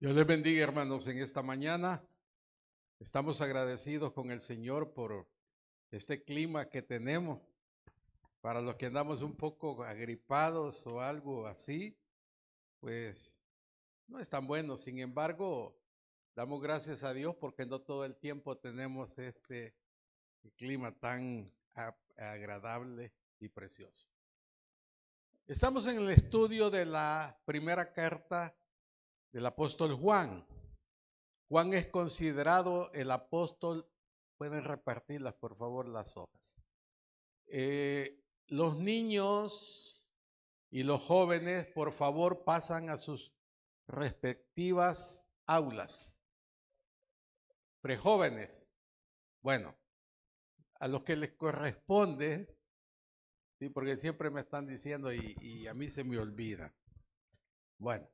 Dios les bendiga, hermanos, en esta mañana. Estamos agradecidos con el Señor por este clima que tenemos. Para los que andamos un poco agripados o algo así, pues no es tan bueno. Sin embargo, damos gracias a Dios porque no todo el tiempo tenemos este clima tan agradable y precioso. Estamos en el estudio de la primera carta del apóstol Juan. Juan es considerado el apóstol. Pueden repartirlas, por favor, las hojas. Los niños y los jóvenes, por favor, pasan a sus respectivas aulas. Prejóvenes, bueno, a los que les corresponde, sí, porque siempre me están diciendo y a mí se me olvida. Bueno,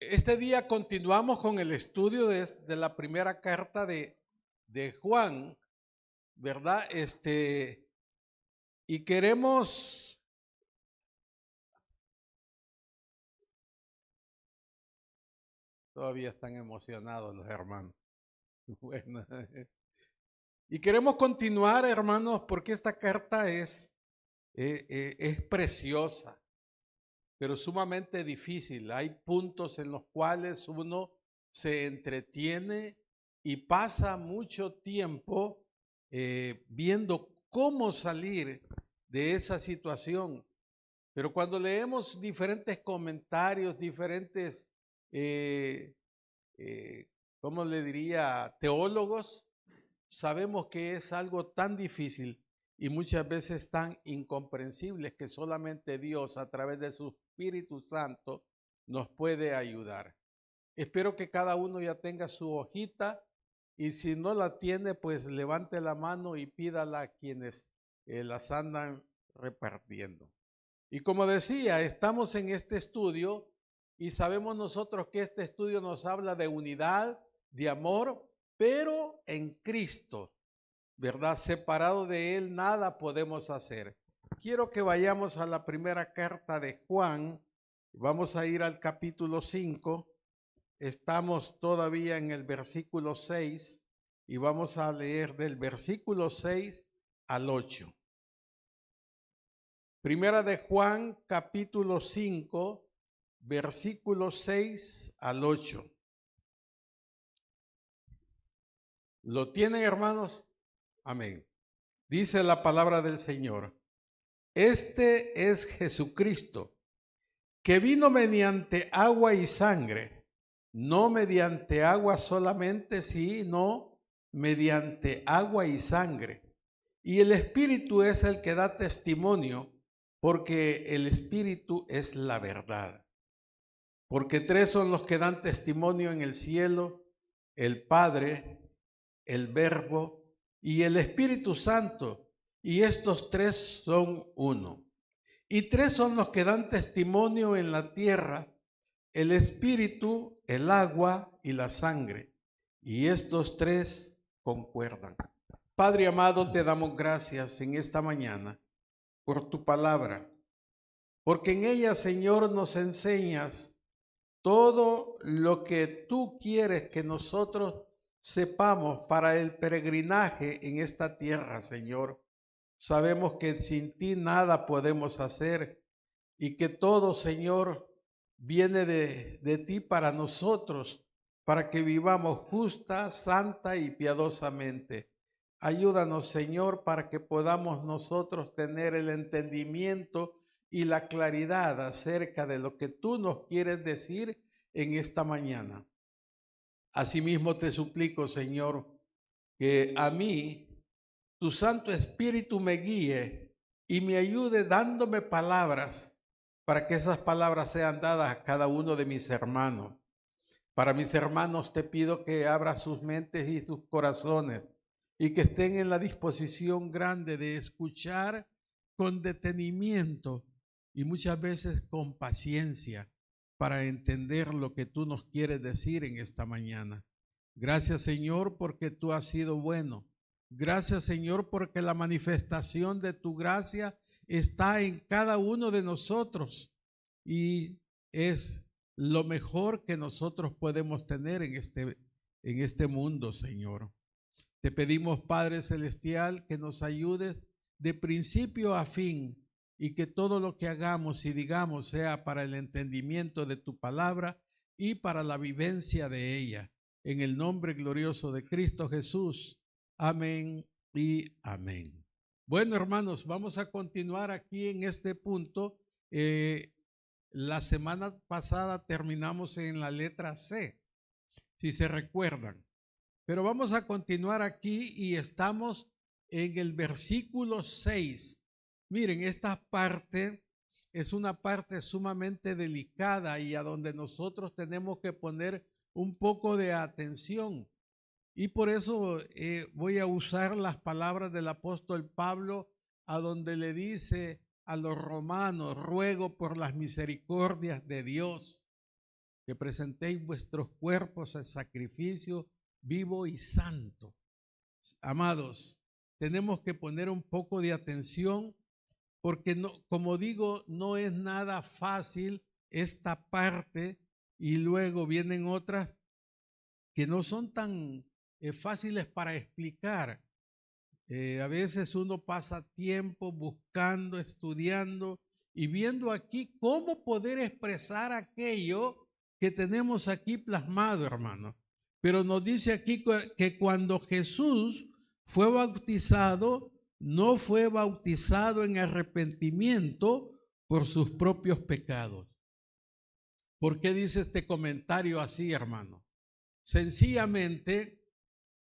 este día continuamos con el estudio de la primera carta de Juan, ¿verdad? Y queremos todavía están emocionados los hermanos. Bueno, y queremos continuar, hermanos, porque esta carta es preciosa, pero sumamente difícil. Hay puntos en los cuales uno se entretiene y pasa mucho tiempo viendo cómo salir de esa situación. Pero cuando leemos diferentes comentarios, diferentes, ¿cómo le diría?, teólogos, sabemos que es algo tan difícil y muchas veces tan incomprensible que solamente Dios, a través de su Espíritu Santo, nos puede ayudar. Espero que cada uno ya tenga su hojita y si no la tiene, pues levante la mano y pídala a quienes las andan repartiendo. Y como decía, estamos en este estudio y sabemos nosotros que este estudio nos habla de unidad, de amor, pero en Cristo, ¿verdad? Separado de Él nada podemos hacer. Quiero que vayamos a la primera carta de Juan. Vamos a ir al capítulo 5. Estamos todavía en el versículo 6 y vamos a leer del versículo 6 al 8. Primera de Juan, capítulo 5, versículos 6 al 8. ¿Lo tienen, hermanos? Amén. Dice la palabra del Señor. Este es Jesucristo, que vino mediante agua y sangre, no mediante agua solamente, sino mediante agua y sangre. Y el Espíritu es el que da testimonio, porque el Espíritu es la verdad. Porque tres son los que dan testimonio en el cielo: el Padre, el Verbo y el Espíritu Santo. Y estos tres son uno. Y tres son los que dan testimonio en la tierra: el Espíritu, el agua y la sangre. Y estos tres concuerdan. Padre amado, te damos gracias en esta mañana por tu palabra, porque en ella, Señor, nos enseñas todo lo que tú quieres que nosotros sepamos para el peregrinaje en esta tierra, Señor. Sabemos que sin ti nada podemos hacer y que todo, Señor, viene de ti para nosotros, para que vivamos justa, santa y piadosamente. Ayúdanos, Señor, para que podamos nosotros tener el entendimiento y la claridad acerca de lo que tú nos quieres decir en esta mañana. Asimismo te suplico, Señor, que a mí tu Santo Espíritu me guíe y me ayude dándome palabras para que esas palabras sean dadas a cada uno de mis hermanos. Para mis hermanos te pido que abra sus mentes y sus corazones y que estén en la disposición grande de escuchar con detenimiento y muchas veces con paciencia para entender lo que tú nos quieres decir en esta mañana. Gracias, Señor, porque tú has sido bueno. Gracias, Señor, porque la manifestación de tu gracia está en cada uno de nosotros y es lo mejor que nosotros podemos tener en este mundo, Señor. Te pedimos, Padre Celestial, que nos ayudes de principio a fin y que todo lo que hagamos y digamos sea para el entendimiento de tu palabra y para la vivencia de ella. En el nombre glorioso de Cristo Jesús. Amén y amén. Bueno, hermanos, vamos a continuar aquí en este punto. La semana pasada terminamos en la letra C, si se recuerdan. Pero vamos a continuar aquí y estamos en el versículo 6. Miren, esta parte es una parte sumamente delicada y a donde nosotros tenemos que poner un poco de atención. Y por eso voy a usar las palabras del apóstol Pablo, a donde le dice a los romanos: ruego por las misericordias de Dios que presentéis vuestros cuerpos en sacrificio vivo y santo. Amados, tenemos que poner un poco de atención porque, no, como digo, no es nada fácil esta parte y luego vienen otras que no son tan fáciles para explicar. A veces uno pasa tiempo buscando, estudiando y viendo aquí cómo poder expresar aquello que tenemos aquí plasmado, hermano. Pero nos dice aquí que cuando Jesús fue bautizado, no fue bautizado en arrepentimiento por sus propios pecados. ¿Por qué dice este comentario así, hermano? Sencillamente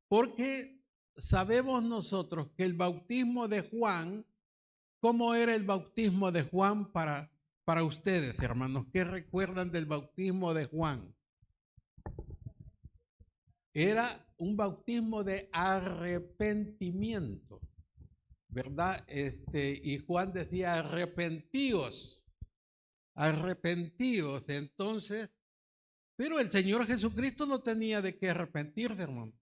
porque sabemos nosotros que el bautismo de Juan, ¿cómo era el bautismo de Juan para ustedes, hermanos? ¿Qué recuerdan del bautismo de Juan? Era un bautismo de arrepentimiento, ¿verdad? Y Juan decía: arrepentíos, arrepentíos. Entonces, pero el Señor Jesucristo no tenía de qué arrepentirse, hermano,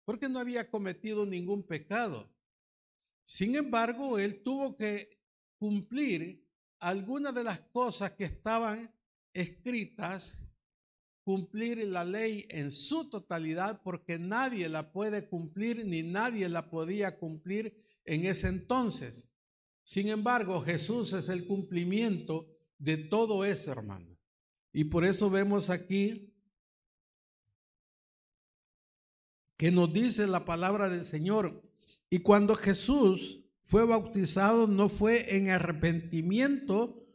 porque no había cometido ningún pecado. Sin embargo, él tuvo que cumplir algunas de las cosas que estaban escritas, cumplir la ley en su totalidad, porque nadie la puede cumplir ni nadie la podía cumplir en ese entonces. Sin embargo, Jesús es el cumplimiento de todo eso, hermano. Y por eso vemos aquí que nos dice la palabra del Señor: y cuando Jesús fue bautizado, no fue en arrepentimiento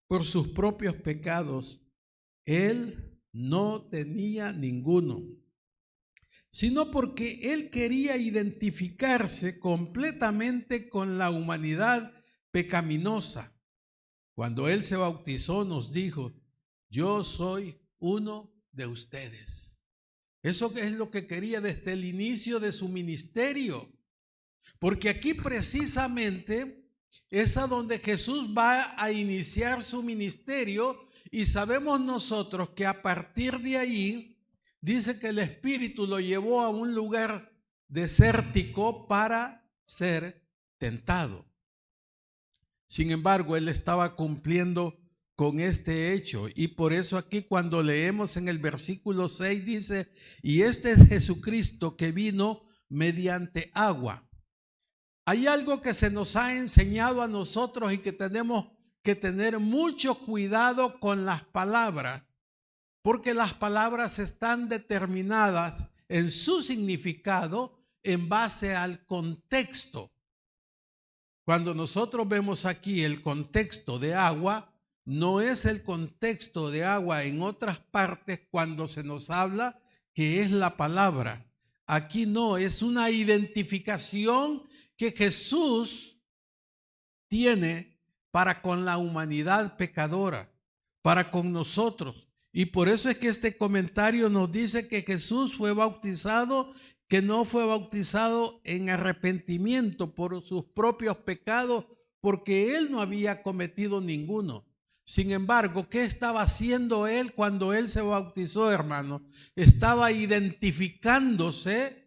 por sus propios pecados. Él no tenía ninguno, sino porque él quería identificarse completamente con la humanidad pecaminosa. Cuando él se bautizó, nos dijo: yo soy uno de ustedes. Eso es lo que quería desde el inicio de su ministerio. Porque aquí precisamente es a donde Jesús va a iniciar su ministerio, y sabemos nosotros que a partir de ahí dice que el Espíritu lo llevó a un lugar desértico para ser tentado. Sin embargo, él estaba cumpliendo con este hecho, y por eso aquí cuando leemos en el versículo 6 dice: y este es Jesucristo que vino mediante agua. Hay algo que se nos ha enseñado a nosotros y que tenemos que tener mucho cuidado con las palabras, porque las palabras están determinadas en su significado en base al contexto. Cuando nosotros vemos aquí el contexto de agua, no es el contexto de agua en otras partes cuando se nos habla que es la palabra. Aquí no, es una identificación que Jesús tiene para con la humanidad pecadora, para con nosotros. Y por eso es que este comentario nos dice que Jesús fue bautizado, que no fue bautizado en arrepentimiento por sus propios pecados, porque él no había cometido ninguno. Sin embargo, ¿qué estaba haciendo él cuando él se bautizó, hermano? Estaba identificándose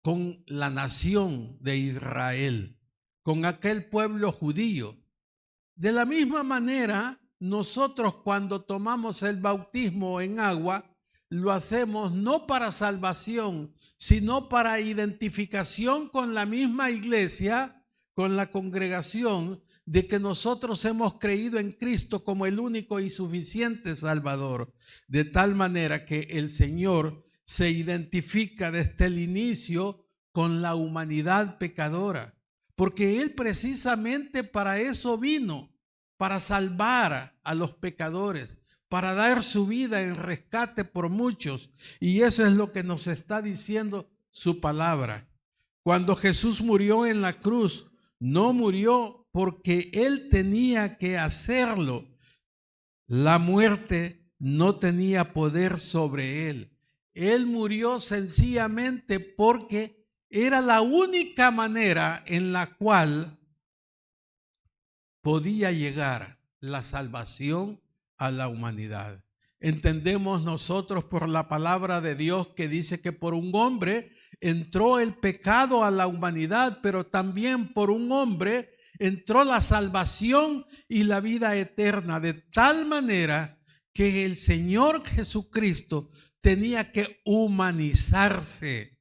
con la nación de Israel, con aquel pueblo judío. De la misma manera, nosotros cuando tomamos el bautismo en agua, lo hacemos no para salvación, sino para identificación con la misma iglesia, con la congregación, de que nosotros hemos creído en Cristo como el único y suficiente Salvador, de tal manera que el Señor se identifica desde el inicio con la humanidad pecadora, porque Él precisamente para eso vino, para salvar a los pecadores, para dar su vida en rescate por muchos, y eso es lo que nos está diciendo su palabra. Cuando Jesús murió en la cruz, no murió porque Él tenía que hacerlo. La muerte no tenía poder sobre Él. Él murió sencillamente porque era la única manera en la cual podía llegar la salvación a la humanidad. Entendemos nosotros por la palabra de Dios que dice que por un hombre entró el pecado a la humanidad, pero también por un hombre entró la salvación y la vida eterna, de tal manera que el Señor Jesucristo tenía que humanizarse.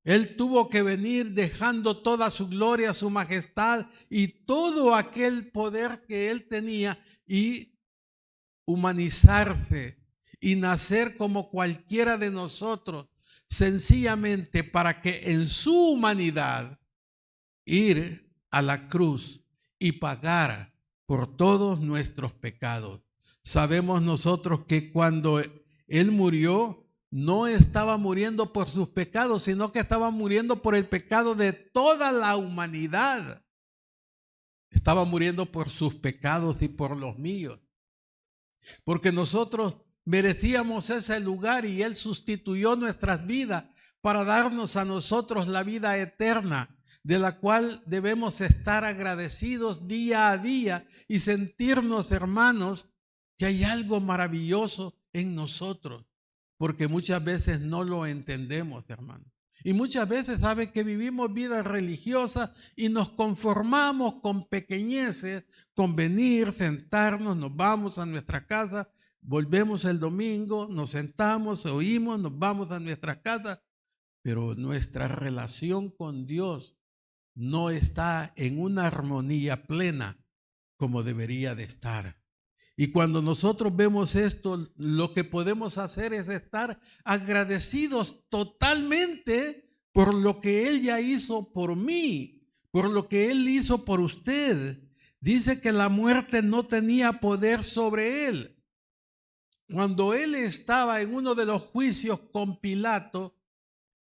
Él tuvo que venir dejando toda su gloria, su majestad y todo aquel poder que Él tenía y humanizarse y nacer como cualquiera de nosotros, sencillamente para que en su humanidad ir a la cruz y pagar por todos nuestros pecados. Sabemos nosotros que cuando Él murió, no estaba muriendo por sus pecados, sino que estaba muriendo por el pecado de toda la humanidad. Estaba muriendo por sus pecados y por los míos. Porque nosotros merecíamos ese lugar y Él sustituyó nuestras vidas para darnos a nosotros la vida eterna, de la cual debemos estar agradecidos día a día y sentirnos, hermanos, que hay algo maravilloso en nosotros. Porque muchas veces no lo entendemos, hermano. Y muchas veces sabe que vivimos vidas religiosas y nos conformamos con pequeñeces, con venir, sentarnos, nos vamos a nuestra casa, volvemos el domingo, nos sentamos, oímos, nos vamos a nuestra casa, pero nuestra relación con Dios no está en una armonía plena como debería de estar. Y cuando nosotros vemos esto, lo que podemos hacer es estar agradecidos totalmente por lo que Él ya hizo por mí, por lo que Él hizo por usted. Dice que la muerte no tenía poder sobre Él. Cuando Él estaba en uno de los juicios con Pilato,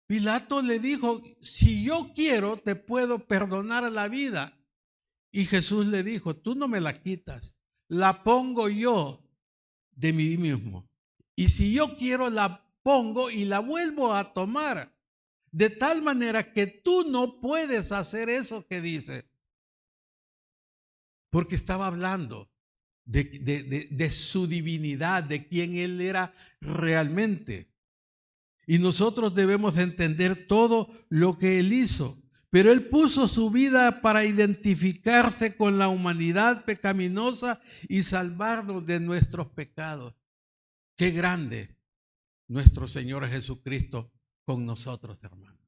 Pilato le dijo, si yo quiero, te puedo perdonar la vida. Y Jesús le dijo, tú no me la quitas. La pongo yo de mí mismo. Y si yo quiero, la pongo y la vuelvo a tomar. De tal manera que tú no puedes hacer eso que dice. Porque estaba hablando de su divinidad, de quién Él era realmente. Y nosotros debemos entender todo lo que Él hizo. Pero Él puso su vida para identificarse con la humanidad pecaminosa y salvarnos de nuestros pecados. Qué grande nuestro Señor Jesucristo con nosotros, hermanos.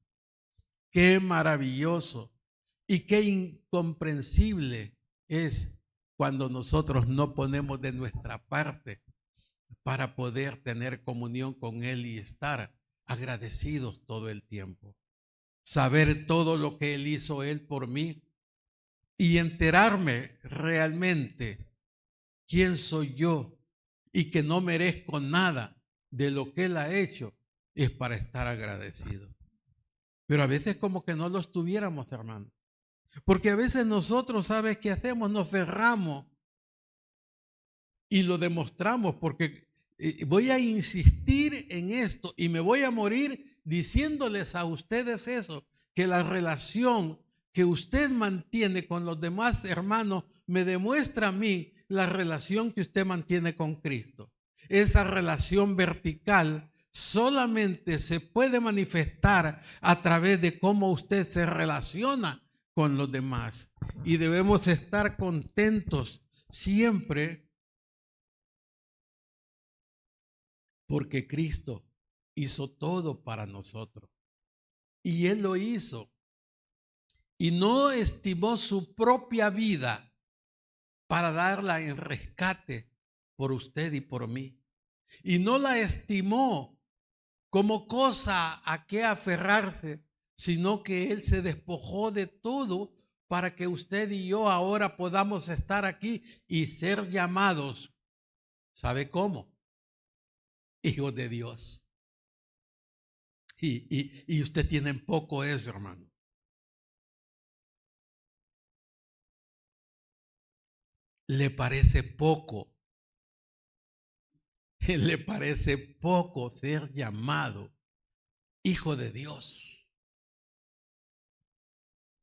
Qué maravilloso y qué incomprensible es cuando nosotros no ponemos de nuestra parte para poder tener comunión con Él y estar agradecidos todo el tiempo. Saber todo lo que Él hizo Él por mí y enterarme realmente quién soy yo y que no merezco nada de lo que Él ha hecho, es para estar agradecido. Pero a veces como que no lo estuviéramos, hermano. Porque a veces nosotros, ¿sabes qué hacemos? Nos cerramos y lo demostramos, porque voy a insistir en esto y me voy a morir diciéndoles a ustedes eso, que la relación que usted mantiene con los demás hermanos me demuestra a mí la relación que usted mantiene con Cristo. Esa relación vertical solamente se puede manifestar a través de cómo usted se relaciona con los demás. Y debemos estar contentos siempre porque Cristo hizo todo para nosotros. Y Él lo hizo. Y no estimó su propia vida para darla en rescate por usted y por mí. Y no la estimó como cosa a que aferrarse, sino que Él se despojó de todo para que usted y yo ahora podamos estar aquí y ser llamados. ¿Sabe cómo? Hijos de Dios. Y usted tiene en poco eso, hermano. ¿Le parece poco? ¿Le parece poco ser llamado hijo de Dios?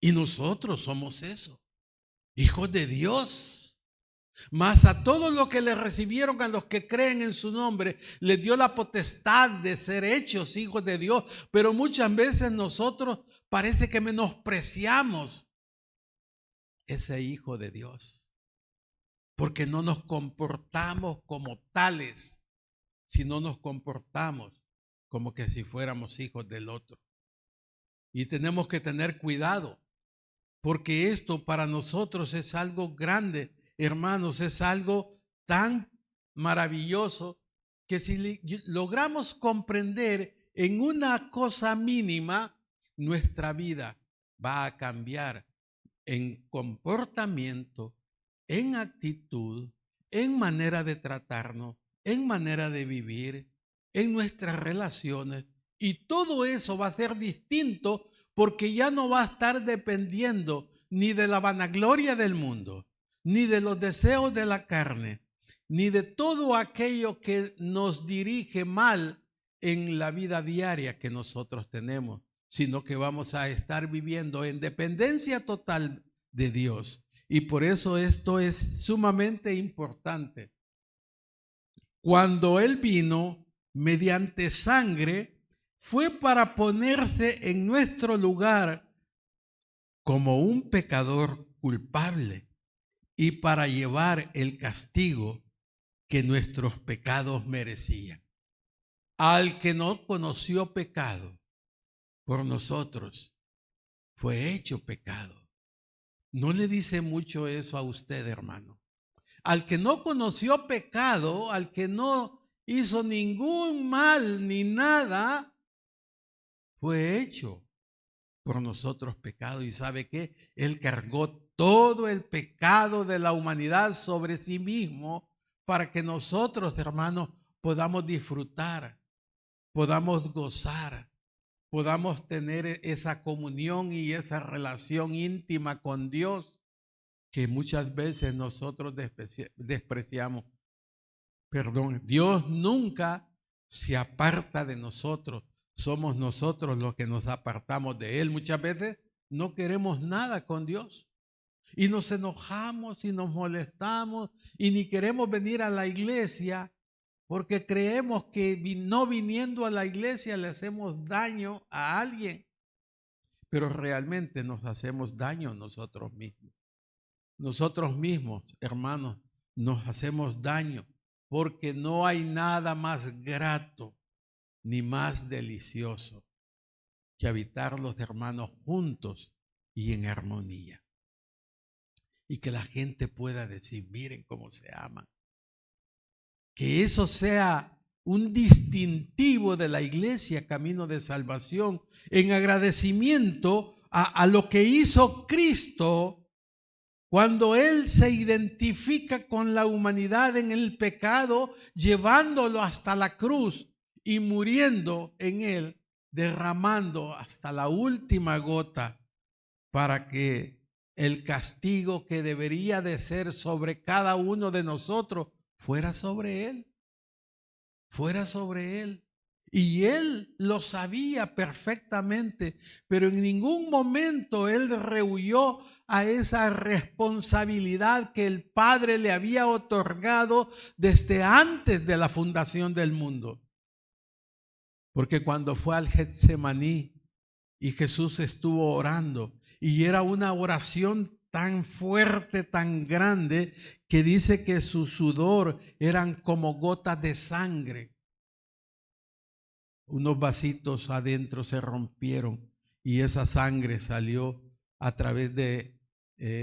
Y nosotros somos eso, hijos de Dios. Mas a todos los que le recibieron, a los que creen en su nombre, les dio la potestad de ser hechos hijos de Dios. Pero muchas veces nosotros parece que menospreciamos ese hijo de Dios, porque no nos comportamos como tales, sino nos comportamos como que si fuéramos hijos del otro. Y tenemos que tener cuidado, porque esto para nosotros es algo grande, hermanos, es algo tan maravilloso que si logramos comprender en una cosa mínima, nuestra vida va a cambiar en comportamiento, en actitud, en manera de tratarnos, en manera de vivir, en nuestras relaciones. Y todo eso va a ser distinto porque ya no va a estar dependiendo ni de la vanagloria del mundo, ni de los deseos de la carne, ni de todo aquello que nos dirige mal en la vida diaria que nosotros tenemos, sino que vamos a estar viviendo en dependencia total de Dios. Y por eso esto es sumamente importante. Cuando Él vino mediante sangre, fue para ponerse en nuestro lugar como un pecador culpable y para llevar el castigo que nuestros pecados merecían. Al que no conoció pecado, por nosotros fue hecho pecado. ¿No le dice mucho eso a usted, hermano? Al que no conoció pecado, al que no hizo ningún mal ni nada, fue hecho por nosotros pecado. ¿Y sabe qué? Él cargó todo el pecado de la humanidad sobre sí mismo para que nosotros, hermanos, podamos disfrutar, podamos gozar, podamos tener esa comunión y esa relación íntima con Dios que muchas veces nosotros despreciamos. Perdón, Dios nunca se aparta de nosotros. Somos nosotros los que nos apartamos de Él. Muchas veces no queremos nada con Dios y nos enojamos y nos molestamos y ni queremos venir a la iglesia porque creemos que no viniendo a la iglesia le hacemos daño a alguien, pero realmente nos hacemos daño nosotros mismos. Nosotros mismos, hermanos, nos hacemos daño porque no hay nada más grato ni más delicioso que habitar los hermanos juntos y en armonía. Y que la gente pueda decir, miren cómo se aman. Que eso sea un distintivo de la iglesia Camino de Salvación en agradecimiento a lo que hizo Cristo cuando Él se identifica con la humanidad en el pecado, llevándolo hasta la cruz y muriendo en Él, derramando hasta la última gota para que el castigo que debería de ser sobre cada uno de nosotros fuera sobre Él, fuera sobre Él. Y Él lo sabía perfectamente, pero en ningún momento Él rehuyó a esa responsabilidad que el Padre le había otorgado desde antes de la fundación del mundo. Porque cuando fue al Getsemaní y Jesús estuvo orando, y era una oración tan fuerte, tan grande, que dice que su sudor eran como gotas de sangre. unos vasitos adentro se rompieron y esa sangre salió a través de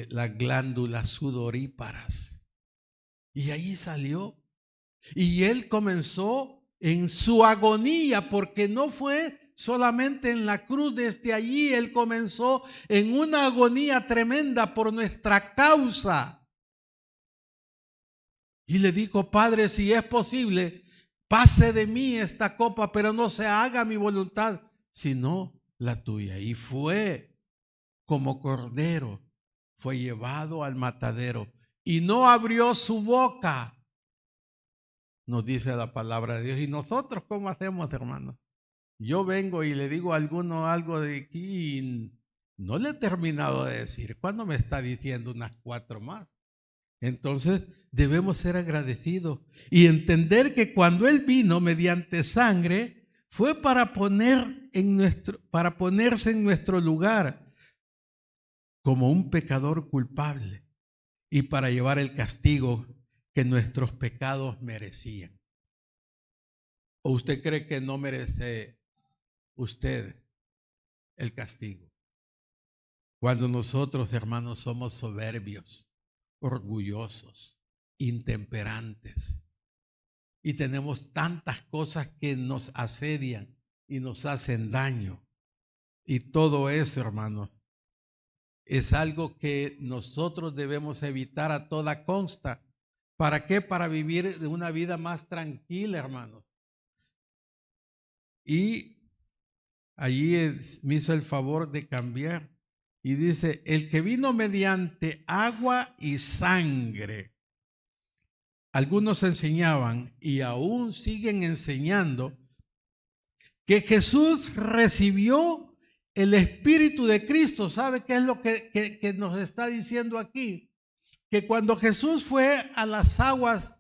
las glándulas sudoríparas. Y ahí salió. Y él comenzó en su agonía, porque no fue solamente en la cruz. Desde allí él comenzó en una agonía tremenda por nuestra causa. Y le dijo: Padre, si es posible, pase de mí esta copa, pero no se haga mi voluntad, sino la tuya. Y fue como cordero, fue llevado al matadero y no abrió su boca, nos dice la palabra de Dios. ¿Y nosotros cómo hacemos, hermanos? Yo vengo y le digo a alguno algo de aquí y no le he terminado de decir. ¿Cuándo me está diciendo unas 4 más? Entonces debemos ser agradecidos y entender que cuando Él vino mediante sangre fue para ponerse en nuestro lugar como un pecador culpable y para llevar el castigo que nuestros pecados merecían. ¿O usted cree que no merece usted el castigo? Cuando nosotros, hermanos, somos soberbios, orgullosos, intemperantes y tenemos tantas cosas que nos asedian y nos hacen daño, y todo eso, hermanos, es algo que nosotros debemos evitar a toda costa. ¿Para qué? Para vivir de una vida más tranquila, hermanos. Y allí me hizo el favor de cambiar y dice: el que vino mediante agua y sangre. Algunos enseñaban y aún siguen enseñando que Jesús recibió el Espíritu de Cristo. ¿Sabe qué es lo que nos está diciendo aquí? Que cuando Jesús fue a las aguas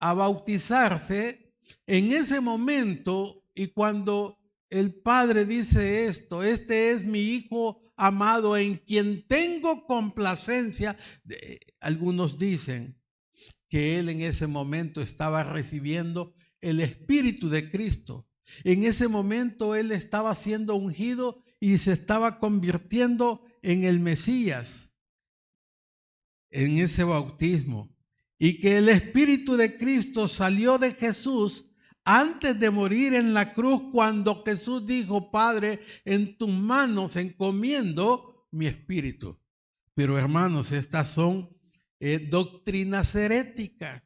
a bautizarse, en ese momento, y cuando el Padre dice esto: este es mi Hijo amado en quien tengo complacencia, algunos dicen que Él en ese momento estaba recibiendo el Espíritu de Cristo. En ese momento Él estaba siendo ungido y se estaba convirtiendo en el Mesías en ese bautismo, y que el Espíritu de Cristo salió de Jesús antes de morir en la cruz, cuando Jesús dijo: Padre, en tus manos encomiendo mi espíritu. Pero hermanos, estas son doctrinas heréticas,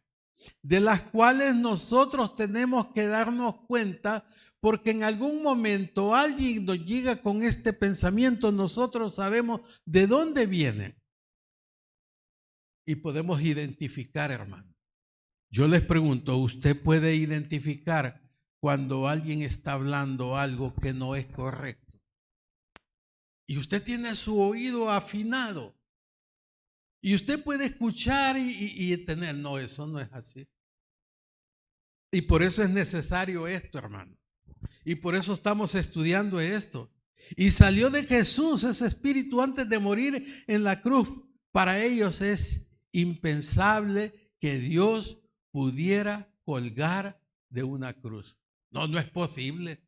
de las cuales nosotros tenemos que darnos cuenta, porque en algún momento alguien nos llega con este pensamiento, nosotros sabemos de dónde viene y podemos identificar, hermano. Yo les pregunto: ¿usted puede identificar cuando alguien está hablando algo que no es correcto? Y usted tiene su oído afinado y usted puede escuchar y tener: no, eso no es así. Y por eso es necesario esto, hermano. Y por eso estamos estudiando esto. Y salió de Jesús ese espíritu antes de morir en la cruz. Para ellos es impensable que Dios pudiera colgar de una cruz. No, no es posible.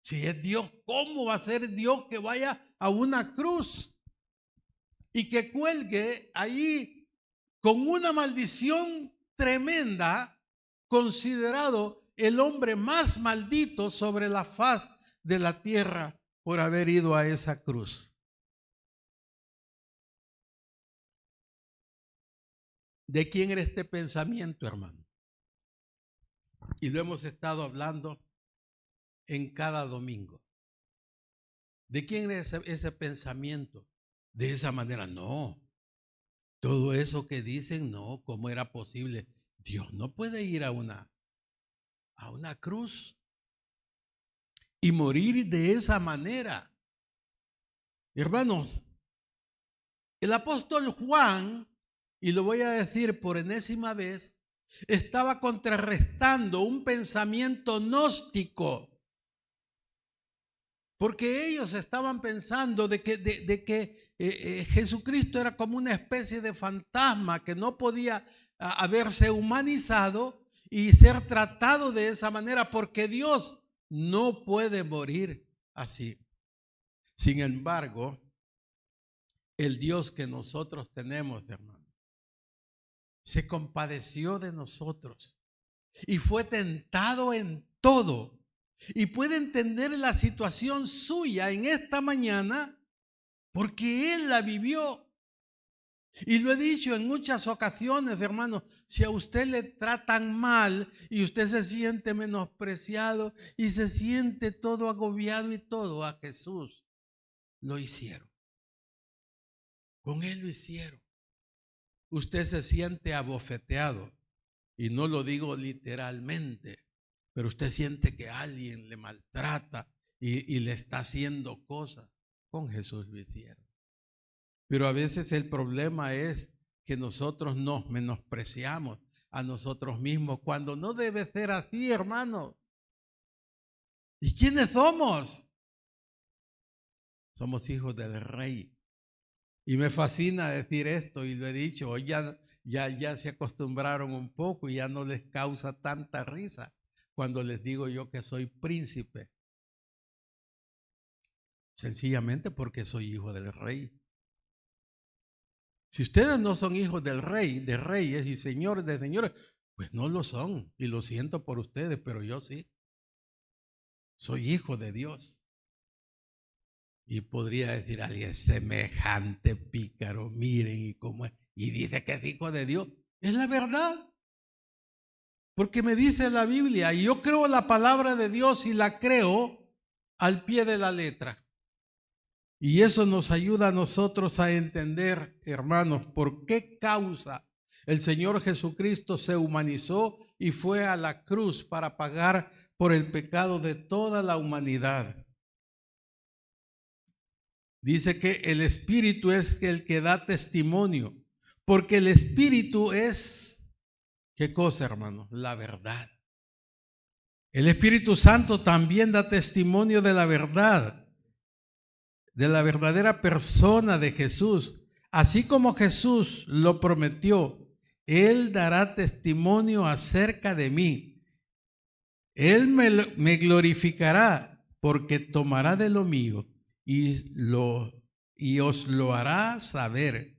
Si es Dios, ¿cómo va a ser Dios que vaya a una cruz y que cuelgue ahí con una maldición tremenda, considerado el hombre más maldito sobre la faz de la tierra por haber ido a esa cruz? ¿De quién era este pensamiento, hermano? Y lo hemos estado hablando en cada domingo. ¿De quién es ese pensamiento? De esa manera, no. Todo eso que dicen, no, ¿cómo era posible? Dios no puede ir a una cruz y morir de esa manera. Hermanos, el apóstol Juan, y lo voy a decir por enésima vez, estaba contrarrestando un pensamiento gnóstico, porque ellos estaban pensando de que Jesucristo era como una especie de fantasma que no podía haberse humanizado y ser tratado de esa manera, porque Dios no puede morir así. Sin embargo, el Dios que nosotros tenemos, hermano, se compadeció de nosotros y fue tentado en todo. Y puede entender la situación suya en esta mañana porque Él la vivió. Y lo he dicho en muchas ocasiones, hermano, si a usted le tratan mal y usted se siente menospreciado y se siente todo agobiado y todo, a Jesús lo hicieron. Con Él lo hicieron. Usted se siente abofeteado, y no lo digo literalmente, pero usted siente que alguien le maltrata y le está haciendo cosas. Con Jesús lo hicieron. Pero a veces el problema es que nosotros nos menospreciamos a nosotros mismos cuando no debe ser así, hermano. ¿Y quiénes somos? Somos hijos del Rey. Y me fascina decir esto, y lo he dicho, hoy ya se acostumbraron un poco y ya no les causa tanta risa cuando les digo yo que soy príncipe. Sencillamente porque soy hijo del Rey. Si ustedes no son hijos del Rey, de reyes y señores de señores, pues no lo son. Y lo siento por ustedes, pero yo sí. Soy hijo de Dios. Y podría decir alguien, semejante pícaro, miren y cómo es. Y dice que es hijo de Dios. Es la verdad. Porque me dice la Biblia, y yo creo la palabra de Dios y la creo al pie de la letra. Y eso nos ayuda a nosotros a entender, hermanos, por qué causa el Señor Jesucristo se humanizó y fue a la cruz para pagar por el pecado de toda la humanidad. Dice que el Espíritu es el que da testimonio, porque el Espíritu es, ¿qué cosa, hermano? La verdad. El Espíritu Santo también da testimonio de la verdad, de la verdadera persona de Jesús. Así como Jesús lo prometió, Él dará testimonio acerca de mí. Él me glorificará porque tomará de lo mío y os lo hará saber.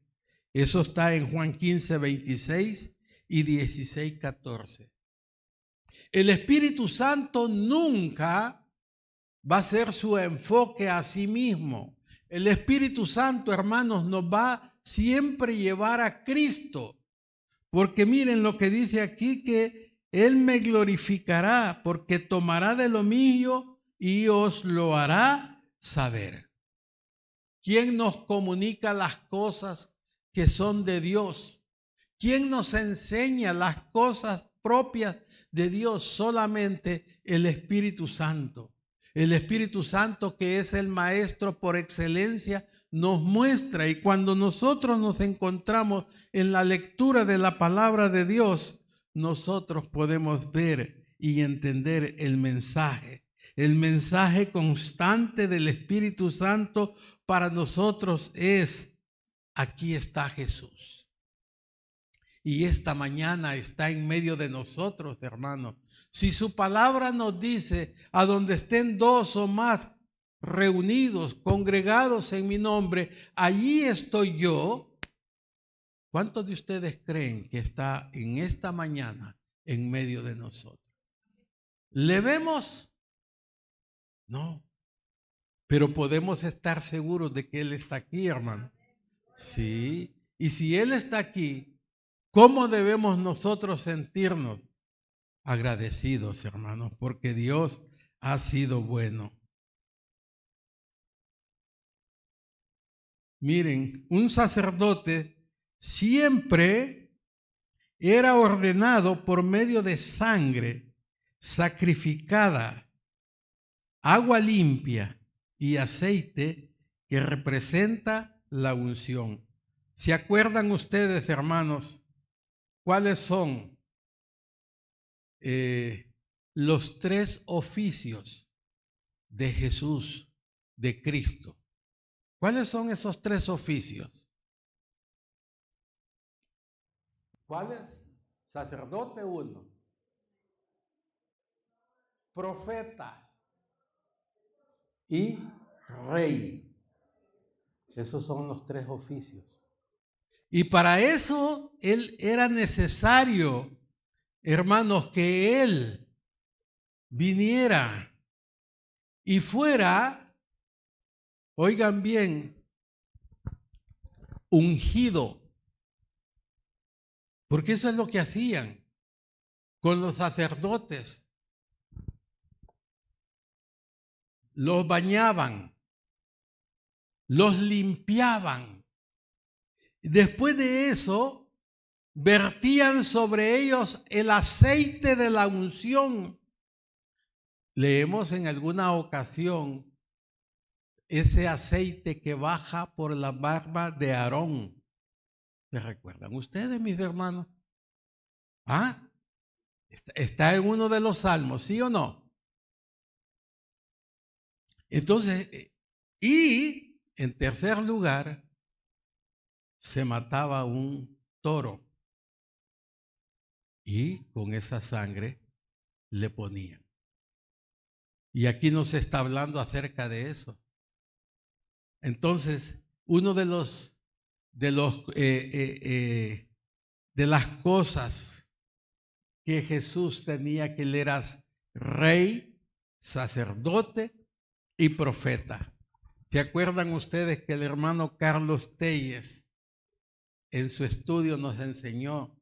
Eso está en Juan 15, 26 y 16, 14. El Espíritu Santo nunca va a ser su enfoque a sí mismo. El Espíritu Santo, hermanos, nos va siempre a llevar a Cristo. Porque miren lo que dice aquí, que Él me glorificará porque tomará de lo mío y os lo hará saber. ¿Quién nos comunica las cosas que son de Dios? ¿Quién nos enseña las cosas propias de Dios? Solamente el Espíritu Santo. El Espíritu Santo, que es el Maestro por excelencia, nos muestra, y cuando nosotros nos encontramos en la lectura de la palabra de Dios, nosotros podemos ver y entender el mensaje constante del Espíritu Santo para nosotros es: aquí está Jesús. Y esta mañana está en medio de nosotros, hermanos. Si su palabra nos dice, a donde estén dos o más reunidos, congregados en mi nombre, allí estoy yo. ¿Cuántos de ustedes creen que está en esta mañana en medio de nosotros? ¿Le vemos? No. Pero podemos estar seguros de que Él está aquí, hermano. Sí. Y si Él está aquí, ¿cómo debemos nosotros sentirnos? Agradecidos, hermanos, porque Dios ha sido bueno. Miren, un sacerdote siempre era ordenado por medio de sangre sacrificada, agua limpia y aceite que representa la unción. ¿Se acuerdan ustedes, hermanos, cuáles son los tres oficios de Jesús, de Cristo? ¿Cuáles son esos tres oficios? ¿Cuáles? Sacerdote uno, profeta y rey. Esos son los tres oficios. Y para eso era necesario, hermanos, que él viniera y fuera, oigan bien, ungido. Porque eso es lo que hacían con los sacerdotes. Los bañaban, los limpiaban. Después de eso, vertían sobre ellos el aceite de la unción. Leemos en alguna ocasión ese aceite que baja por la barba de Aarón. ¿Se recuerdan ustedes, mis hermanos? ¿Ah? Está en uno de los salmos, ¿sí o no? Entonces, y en tercer lugar, se mataba un toro y con esa sangre le ponían. Y aquí nos está hablando acerca de eso. Entonces, uno de las cosas que Jesús tenía, que él era rey, sacerdote y profeta. ¿Se acuerdan ustedes que el hermano Carlos Telles en su estudio nos enseñó?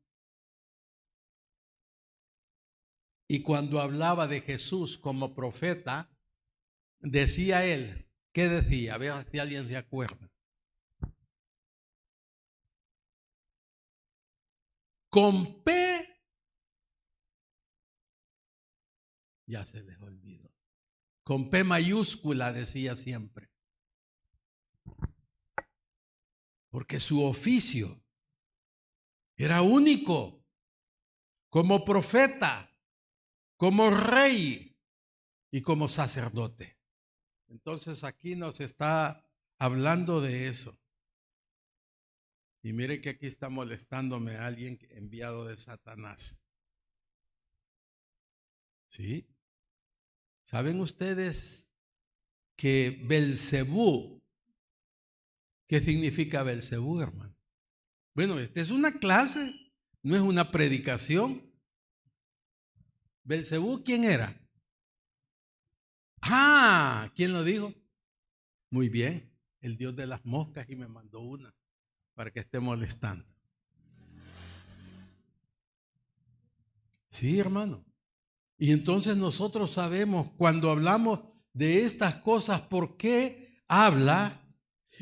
Y cuando hablaba de Jesús como profeta, decía él, ¿qué decía? A ver si alguien se acuerda. Con P, ya se les olvidó. Con P mayúscula decía siempre. Porque su oficio era único, como profeta, como rey y como sacerdote. Entonces aquí nos está hablando de eso. Y miren que aquí está molestándome a alguien enviado de Satanás. ¿Sí? ¿Saben ustedes que Belcebú, qué significa Belcebú, hermano? Bueno, esta es una clase, no es una predicación. ¿Belcebú quién era? Ah, ¿quién lo dijo? Muy bien, el Dios de las moscas, y me mandó una para que esté molestando. Sí, hermano. Y entonces nosotros sabemos cuando hablamos de estas cosas por qué habla.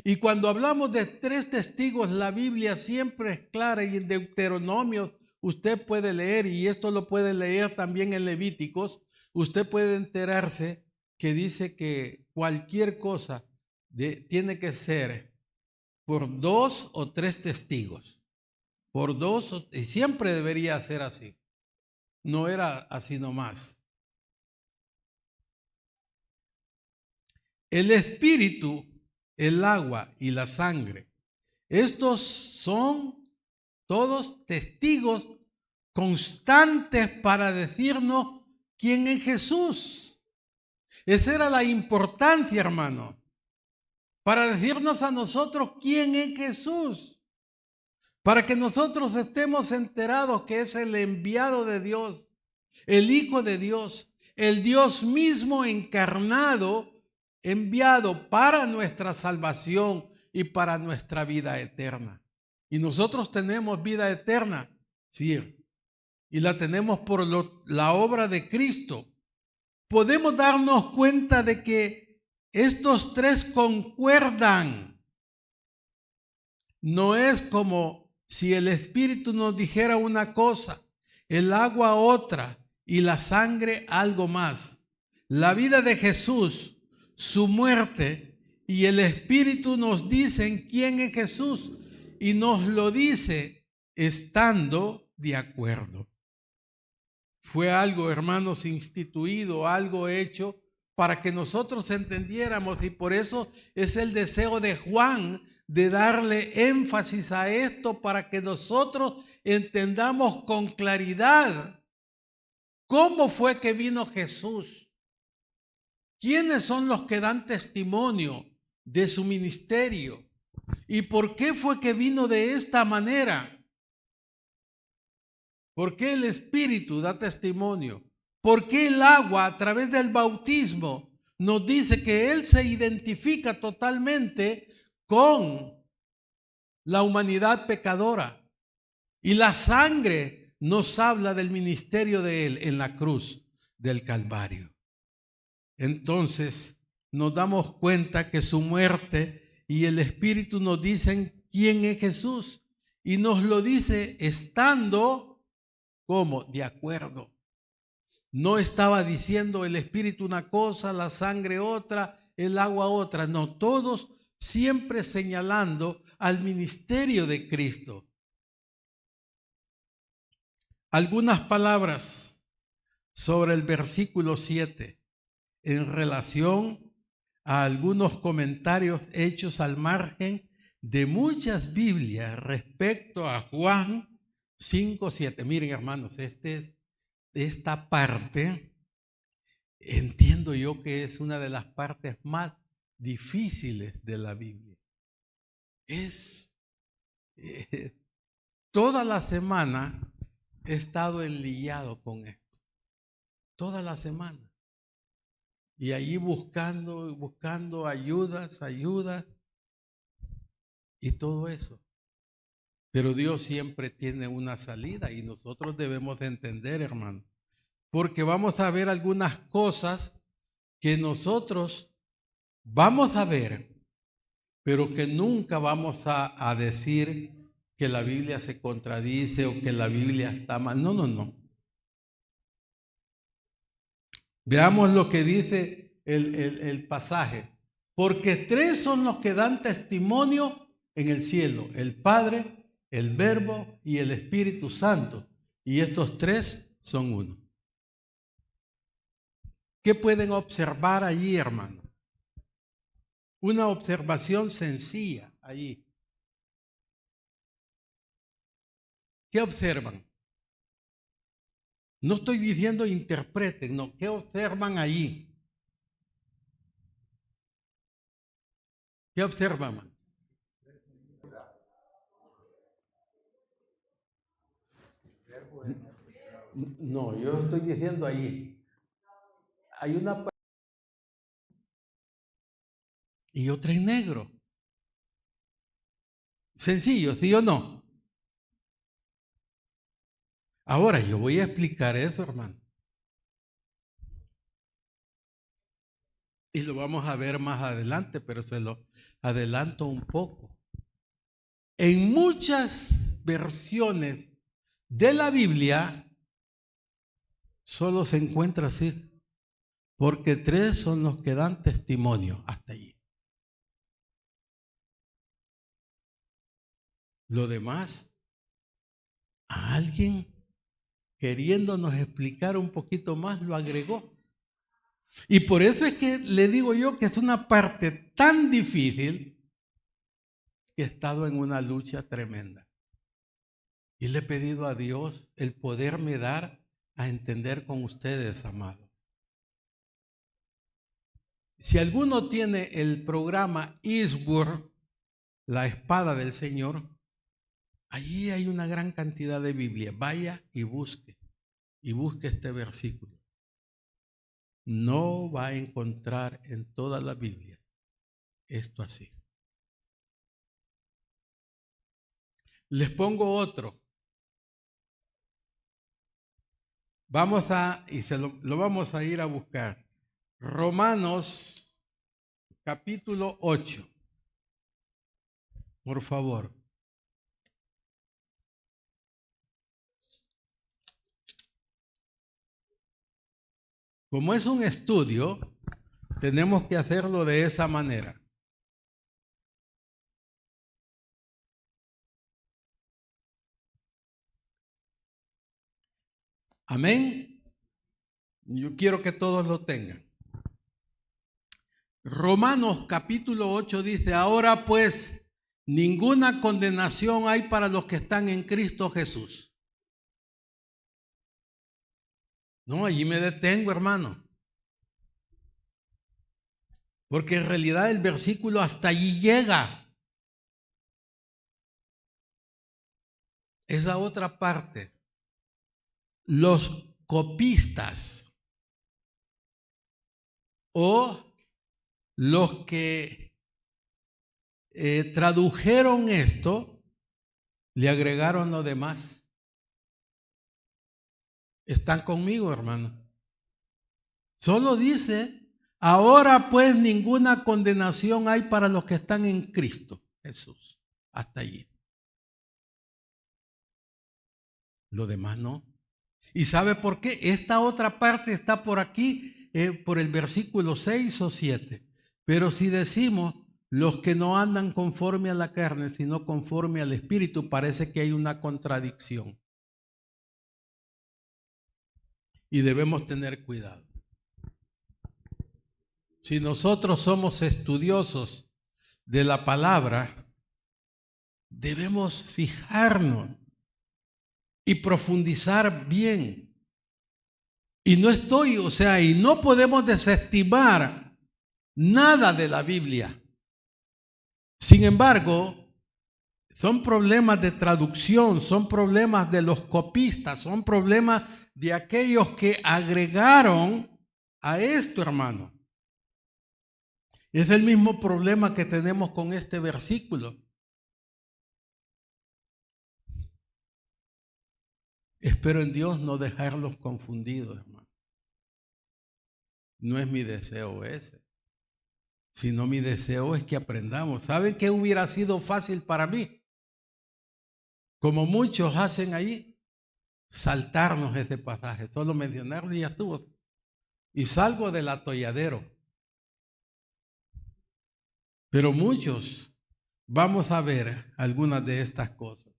Y cuando hablamos de 3 testigos, la Biblia siempre es clara, y en Deuteronomio usted puede leer, y esto lo puede leer también en Levíticos, usted puede enterarse que dice que cualquier cosa tiene que ser por 2 o 3 testigos. Por 2, y siempre debería ser así. No era así nomás. El espíritu, el agua y la sangre, estos son todos testigos constantes para decirnos quién es Jesús. Esa era la importancia, hermano, para decirnos a nosotros quién es Jesús, para que nosotros estemos enterados que es el enviado de Dios, el Hijo de Dios, el Dios mismo encarnado, enviado para nuestra salvación y para nuestra vida eterna. Y nosotros tenemos vida eterna, sí, y la tenemos por la obra de Cristo. Podemos darnos cuenta de que estos 3 concuerdan. No es como si el Espíritu nos dijera una cosa, el agua otra y la sangre algo más. La vida de Jesús, su muerte y el Espíritu nos dicen quién es Jesús, y nos lo dice estando de acuerdo. Fue algo, hermanos, instituido, algo hecho para que nosotros entendiéramos, y por eso es el deseo de Juan de darle énfasis a esto, para que nosotros entendamos con claridad cómo fue que vino Jesús, ¿Quiénes son los que dan testimonio de su ministerio? ¿Y por qué fue que vino de esta manera? ¿Por qué el Espíritu da testimonio? ¿Por qué el agua a través del bautismo nos dice que Él se identifica totalmente con la humanidad pecadora? Y la sangre nos habla del ministerio de Él en la cruz del Calvario. Entonces nos damos cuenta que su muerte y el Espíritu nos dicen quién es Jesús. Y nos lo dice estando como de acuerdo. No estaba diciendo el Espíritu una cosa, la sangre otra, el agua otra. No, todos siempre señalando al ministerio de Cristo. Algunas palabras sobre el versículo 7 en relación a algunos comentarios hechos al margen de muchas Biblias respecto a Juan 5:7. Miren, hermanos, esta parte entiendo yo que es una de las partes más difíciles de la Biblia. Toda la semana he estado enliado con esto. Toda la semana. Y allí buscando ayudas y todo eso. Pero Dios siempre tiene una salida y nosotros debemos de entender, hermano. Porque vamos a ver algunas cosas que nosotros vamos a ver, pero que nunca vamos a decir que la Biblia se contradice o que la Biblia está mal. No, no, no. Veamos lo que dice el pasaje. Porque tres son los que dan testimonio en el cielo: el Padre, el Verbo y el Espíritu Santo. Y estos tres son uno. ¿Qué pueden observar allí, hermano? Una observación sencilla allí. ¿Qué observan? No estoy diciendo interpreten, no. ¿Qué observan allí? ¿Qué observan? No, yo estoy diciendo allí. Hay una y otra en negro. Sencillo, ¿sí o no? Ahora yo voy a explicar eso, hermano. Y lo vamos a ver más adelante, pero se lo adelanto un poco. En muchas versiones de la Biblia solo se encuentra así, porque tres son los que dan testimonio hasta allí. Lo demás, a alguien queriéndonos explicar un poquito más lo agregó. Y por eso es que le digo yo que es una parte tan difícil que he estado en una lucha tremenda. Y le he pedido a Dios el poderme dar a entender con ustedes, amados. Si alguno tiene el programa Eastward, la espada del Señor, allí hay una gran cantidad de Biblia. Vaya y busque este versículo. No va a encontrar en toda la Biblia esto así. Les pongo otro. Lo vamos a ir a buscar. Romanos capítulo 8. Por favor. Como es un estudio, tenemos que hacerlo de esa manera. Amén. Yo quiero que todos lo tengan. Romanos capítulo 8 dice: ahora pues, ninguna condenación hay para los que están en Cristo Jesús. No, allí me detengo, hermano. porque en realidad el versículo hasta allí llega. Esa otra parte. Los copistas o los que tradujeron esto, le agregaron lo demás. ¿Están conmigo, hermano? Solo dice, ahora pues ninguna condenación hay para los que están en Cristo Jesús. Hasta allí. Lo demás no. ¿Y sabe por qué? Esta otra parte está por aquí, por el versículo 6 o 7. Pero si decimos, los que no andan conforme a la carne, sino conforme al Espíritu, parece que hay una contradicción. Y debemos tener cuidado. Si nosotros somos estudiosos de la palabra, debemos fijarnos y profundizar bien. Y no podemos desestimar nada de la Biblia. Sin embargo, son problemas de traducción, son problemas de los copistas, son problemas de aquellos que agregaron a esto, hermano. Es el mismo problema que tenemos con este versículo. Espero en Dios no dejarlos confundidos, hermano. No es mi deseo ese, sino mi deseo es que aprendamos. ¿Saben qué hubiera sido fácil para mí? Como muchos hacen ahí, saltarnos ese pasaje, solo mencionarlo y ya estuvo. Y salgo del atolladero. Pero muchos vamos a ver algunas de estas cosas.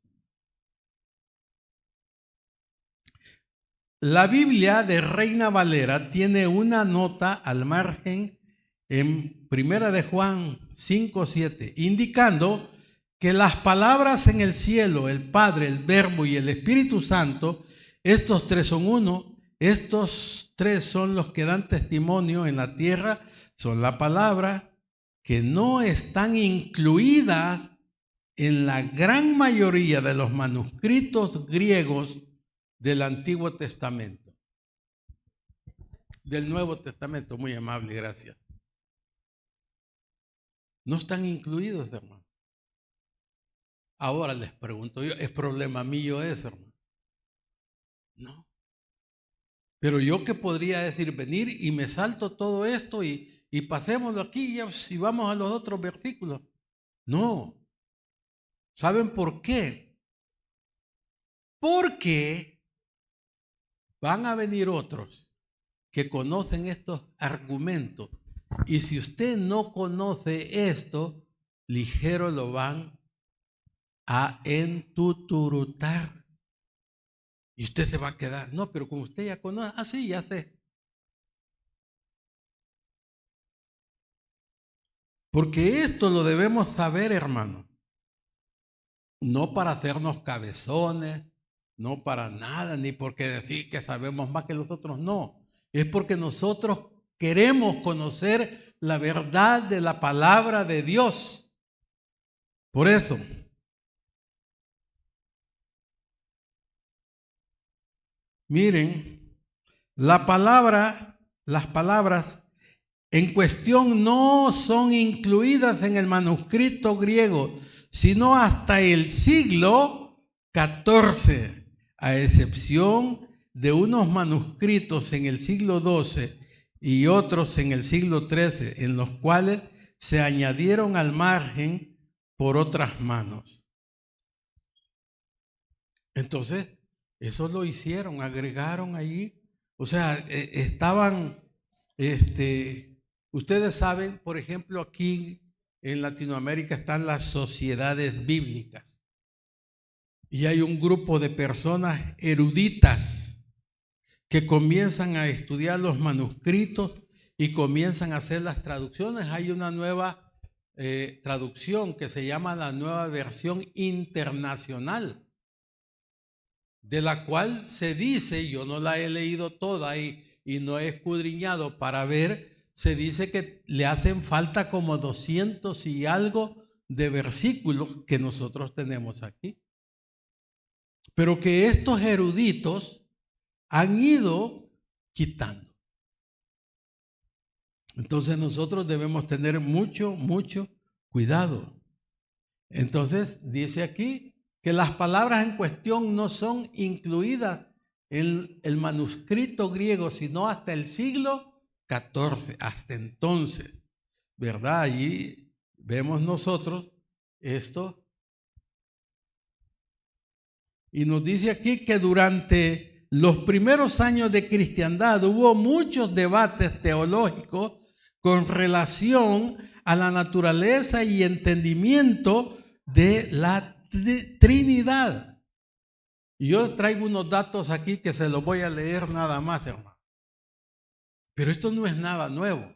La Biblia de Reina Valera tiene una nota al margen en 1 de Juan 5:7, indicando que las palabras en el cielo, el Padre, el Verbo y el Espíritu Santo, estos tres son uno, estos tres son los que dan testimonio en la tierra, son la palabra, que no están incluidas en la gran mayoría de los manuscritos griegos del Antiguo Testamento. Del Nuevo Testamento, muy amable, gracias. No están incluidos, hermano. Ahora les pregunto yo, ¿es problema mío eso, hermano? No. Pero yo qué podría decir, venir y me salto todo esto y pasémoslo aquí y vamos a los otros versículos. No. ¿Saben por qué? Porque van a venir otros que conocen estos argumentos y si usted no conoce esto, ligero lo van a entuturutar y usted se va a quedar. No, pero como usted ya conoce, sí, ya sé. Porque esto lo debemos saber, hermano. No para hacernos cabezones, no para nada, ni porque decir que sabemos más que los otros, no. Es porque nosotros queremos conocer la verdad de la palabra de Dios. Por eso, miren, las palabras en cuestión no son incluidas en el manuscrito griego, sino hasta el siglo XIV, a excepción de unos manuscritos en el siglo XII y otros en el siglo XIII, en los cuales se añadieron al margen por otras manos. Entonces, eso lo hicieron, agregaron allí, o sea, estaban, ustedes saben, por ejemplo, aquí en Latinoamérica están las sociedades bíblicas y hay un grupo de personas eruditas que comienzan a estudiar los manuscritos y comienzan a hacer las traducciones. Hay una nueva traducción que se llama la Nueva Versión Internacional, de la cual se dice, yo no la he leído toda y no he escudriñado para ver se dice que le hacen falta como 200 y algo de versículos que nosotros tenemos aquí. Pero que estos eruditos han ido quitando. Entonces nosotros debemos tener mucho cuidado. Entonces dice aquí que las palabras en cuestión no son incluidas en el manuscrito griego, sino hasta el siglo XIV, hasta entonces, ¿verdad? Allí vemos nosotros esto. Y nos dice aquí que durante los primeros años de cristiandad hubo muchos debates teológicos con relación a la naturaleza y entendimiento de la Trinidad. Y yo traigo unos datos aquí que se los voy a leer nada más, hermano. Pero esto no es nada nuevo.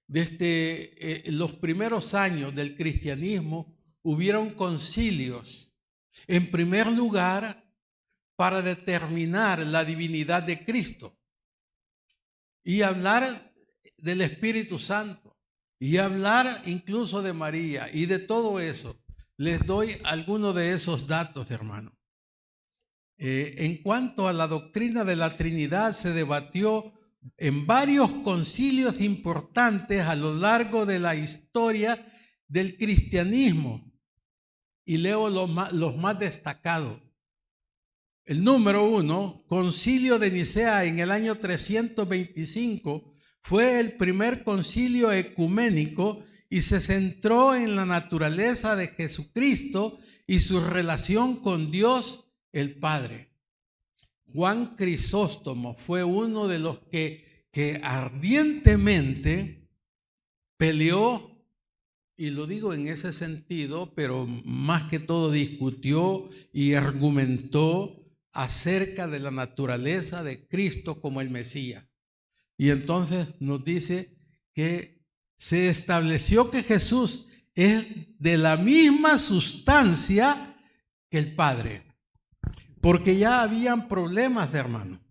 Desde los primeros años del cristianismo hubieron concilios, en primer lugar, para determinar la divinidad de Cristo y hablar del Espíritu Santo y hablar incluso de María y de todo eso. Les doy algunos de esos datos, hermano. En cuanto a la doctrina de la Trinidad, se debatió en varios concilios importantes a lo largo de la historia del cristianismo. Y leo los más destacados. El número 1, Concilio de Nicea en el año 325, fue el primer concilio ecuménico y se centró en la naturaleza de Jesucristo y su relación con Dios el Padre. Juan Crisóstomo fue uno de los que ardientemente peleó, y lo digo en ese sentido, pero más que todo discutió y argumentó acerca de la naturaleza de Cristo como el Mesías. Y entonces nos dice que se estableció que Jesús es de la misma sustancia que el Padre, porque ya habían problemas, hermano,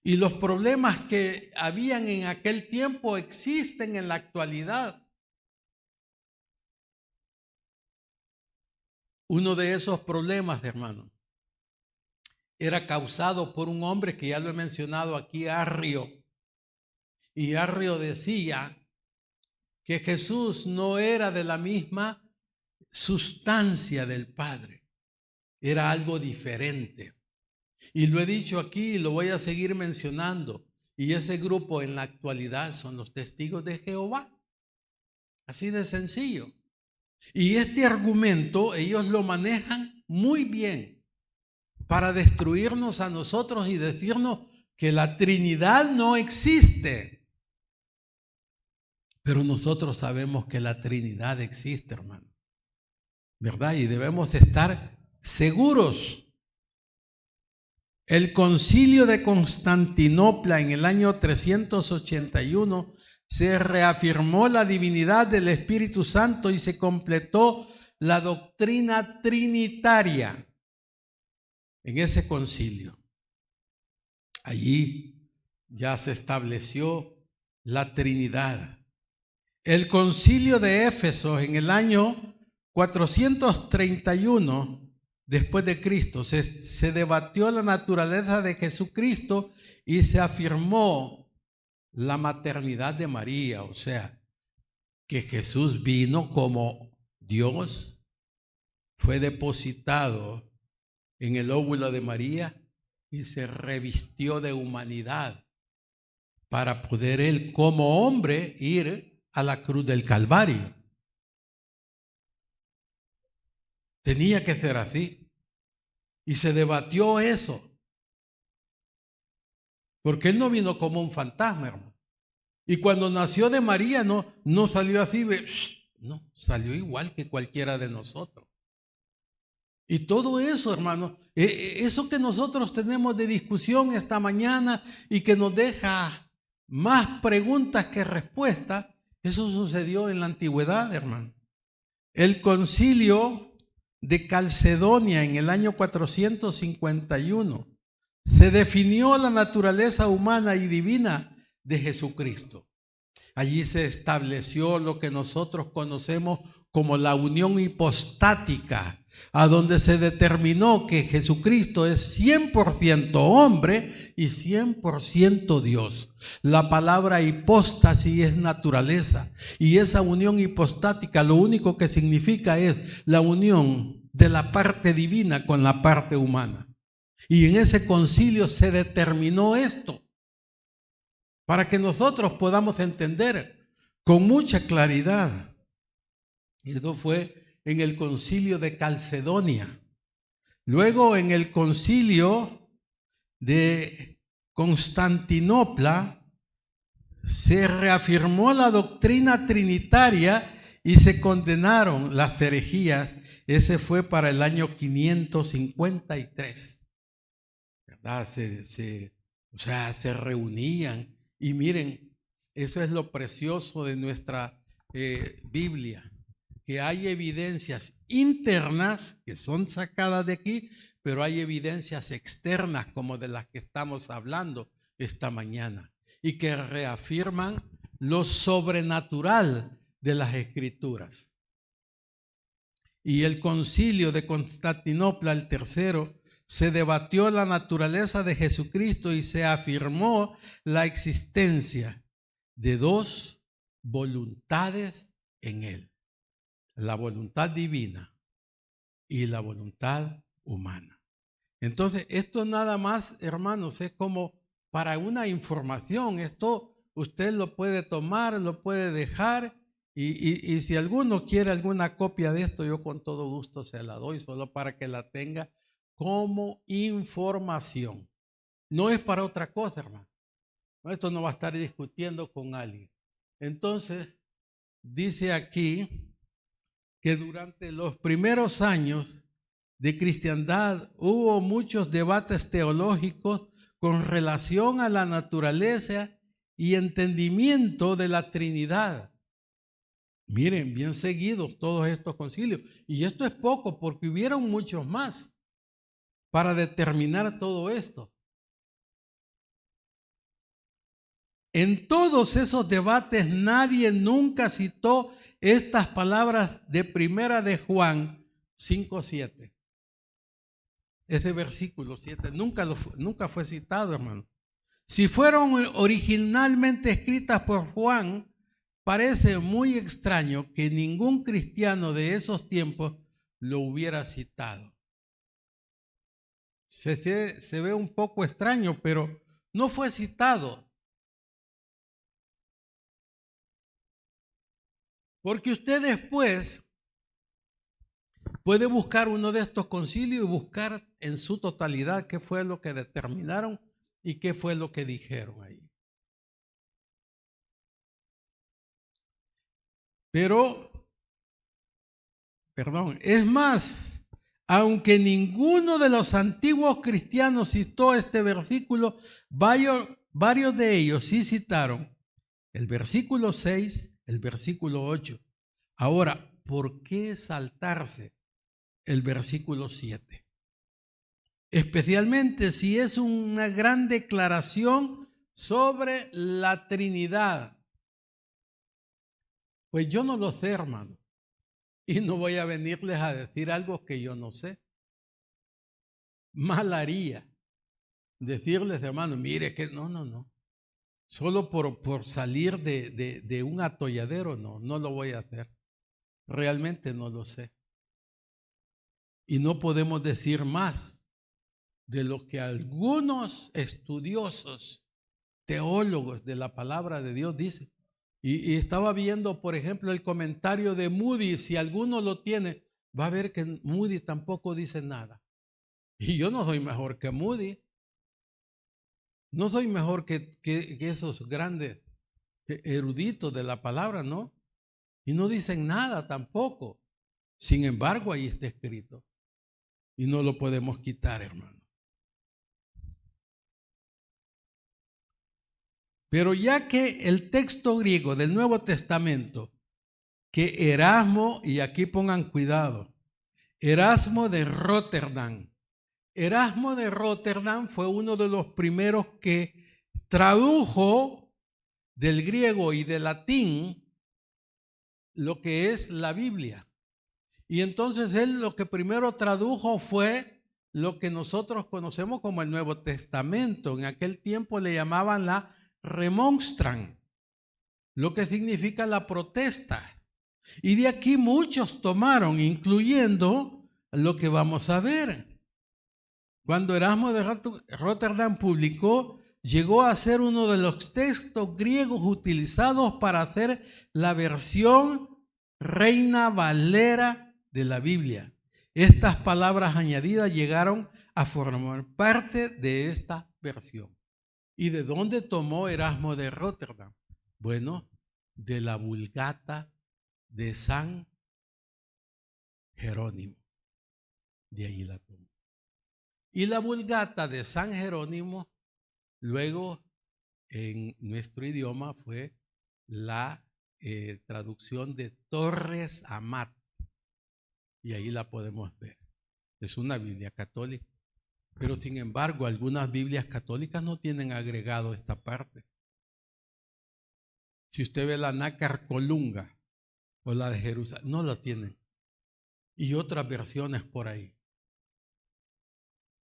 y los problemas que habían en aquel tiempo existen en la actualidad. Uno de esos problemas, hermano, era causado por un hombre que ya lo he mencionado aquí, Arrio. Y Arrio decía que Jesús no era de la misma sustancia del Padre, era algo diferente. Y lo he dicho aquí y lo voy a seguir mencionando. Y ese grupo en la actualidad son los testigos de Jehová. Así de sencillo. Y este argumento ellos lo manejan muy bien para destruirnos a nosotros y decirnos que la Trinidad no existe. Pero nosotros sabemos que la Trinidad existe, hermano, ¿verdad? Y debemos estar seguros. El Concilio de Constantinopla en el año 381 se reafirmó la divinidad del Espíritu Santo y se completó la doctrina trinitaria en ese concilio. Allí ya se estableció la Trinidad. El Concilio de Éfeso en el año 431 después de Cristo se debatió la naturaleza de Jesucristo y se afirmó la maternidad de María, o sea, que Jesús vino como Dios, fue depositado en el óvulo de María y se revistió de humanidad para poder él como hombre ir a la cruz del Calvario. Tenía que ser así. Y se debatió eso. Porque él no vino como un fantasma, hermano. Y cuando nació de María no salió así, no, salió igual que cualquiera de nosotros. Y todo eso, hermano, eso que nosotros tenemos de discusión esta mañana y que nos deja más preguntas que respuestas, eso sucedió en la antigüedad, hermano. El concilio de Calcedonia en el año 451 se definió la naturaleza humana y divina de Jesucristo. Allí se estableció lo que nosotros conocemos como la unión hipostática, a donde se determinó que Jesucristo es 100% hombre y 100% Dios. La palabra hipóstasis es naturaleza, y esa unión hipostática lo único que significa es la unión de la parte divina con la parte humana. Y en ese concilio se determinó esto, para que nosotros podamos entender con mucha claridad. Y esto fue en el concilio de Calcedonia. Luego en el concilio de Constantinopla se reafirmó la doctrina trinitaria y se condenaron las herejías. Ese fue para el año 553. ¿Verdad? Se reunían. Y miren, eso es lo precioso de nuestra Biblia, que hay evidencias internas que son sacadas de aquí, pero hay evidencias externas como de las que estamos hablando esta mañana y que reafirman lo sobrenatural de las Escrituras. Y el concilio de Constantinopla, el tercero, se debatió la naturaleza de Jesucristo y se afirmó la existencia de dos voluntades en Él: la voluntad divina y la voluntad humana. Entonces, esto nada más, hermanos, es como para una información. Esto usted lo puede tomar, lo puede dejar, y si alguno quiere alguna copia de esto, yo con todo gusto se la doy, solo para que la tenga como información. No es para otra cosa, hermano. Esto no va a estar discutiendo con alguien. Entonces, dice aquí que durante los primeros años de cristiandad hubo muchos debates teológicos con relación a la naturaleza y entendimiento de la Trinidad. Miren, bien seguidos todos estos concilios. Y esto es poco, porque hubieron muchos más para determinar todo esto. En todos esos debates nadie nunca citó estas palabras de primera de Juan 5:7. Ese versículo 7 nunca fue citado, hermano. Si fueron originalmente escritas por Juan, parece muy extraño que ningún cristiano de esos tiempos lo hubiera citado. Se ve un poco extraño, pero no fue citado. Porque usted después puede buscar uno de estos concilios y buscar en su totalidad qué fue lo que determinaron y qué fue lo que dijeron ahí. Pero, es más, aunque ninguno de los antiguos cristianos citó este versículo, varios de ellos sí citaron el versículo 6, el versículo 8. Ahora, ¿por qué saltarse el versículo 7? Especialmente si es una gran declaración sobre la Trinidad. Pues yo no lo sé, hermano, y no voy a venirles a decir algo que yo no sé. Mal haría decirles, hermano, mire que no. Solo por salir de un atolladero, no lo voy a hacer. Realmente no lo sé. Y no podemos decir más de lo que algunos estudiosos, teólogos de la palabra de Dios dicen. Y estaba viendo, por ejemplo, el comentario de Moody. Si alguno lo tiene, va a ver que Moody tampoco dice nada. Y yo no soy mejor que Moody. No soy mejor que esos grandes eruditos de la palabra, ¿no? Y no dicen nada tampoco. Sin embargo, ahí está escrito. Y no lo podemos quitar, hermano. Pero ya que el texto griego del Nuevo Testamento, que Erasmo, y aquí pongan cuidado, Erasmo de Rotterdam fue uno de los primeros que tradujo del griego y del latín lo que es la Biblia. Y entonces él lo que primero tradujo fue lo que nosotros conocemos como el Nuevo Testamento. En aquel tiempo le llamaban la Remonstran, lo que significa la protesta. Y de aquí muchos tomaron, incluyendo lo que vamos a ver. Cuando Erasmo de Rotterdam publicó, llegó a ser uno de los textos griegos utilizados para hacer la versión Reina Valera de la Biblia. Estas palabras añadidas llegaron a formar parte de esta versión. ¿Y de dónde tomó Erasmo de Rotterdam? Bueno, de la Vulgata de San Jerónimo. De ahí la tomó. Y la Vulgata de San Jerónimo, luego en nuestro idioma fue la traducción de Torres Amat. Y ahí la podemos ver. Es una Biblia católica. Pero sin embargo, algunas Biblias católicas no tienen agregado esta parte. Si usted ve la Nácar Colunga o la de Jerusalén, no la tienen. Y otras versiones por ahí.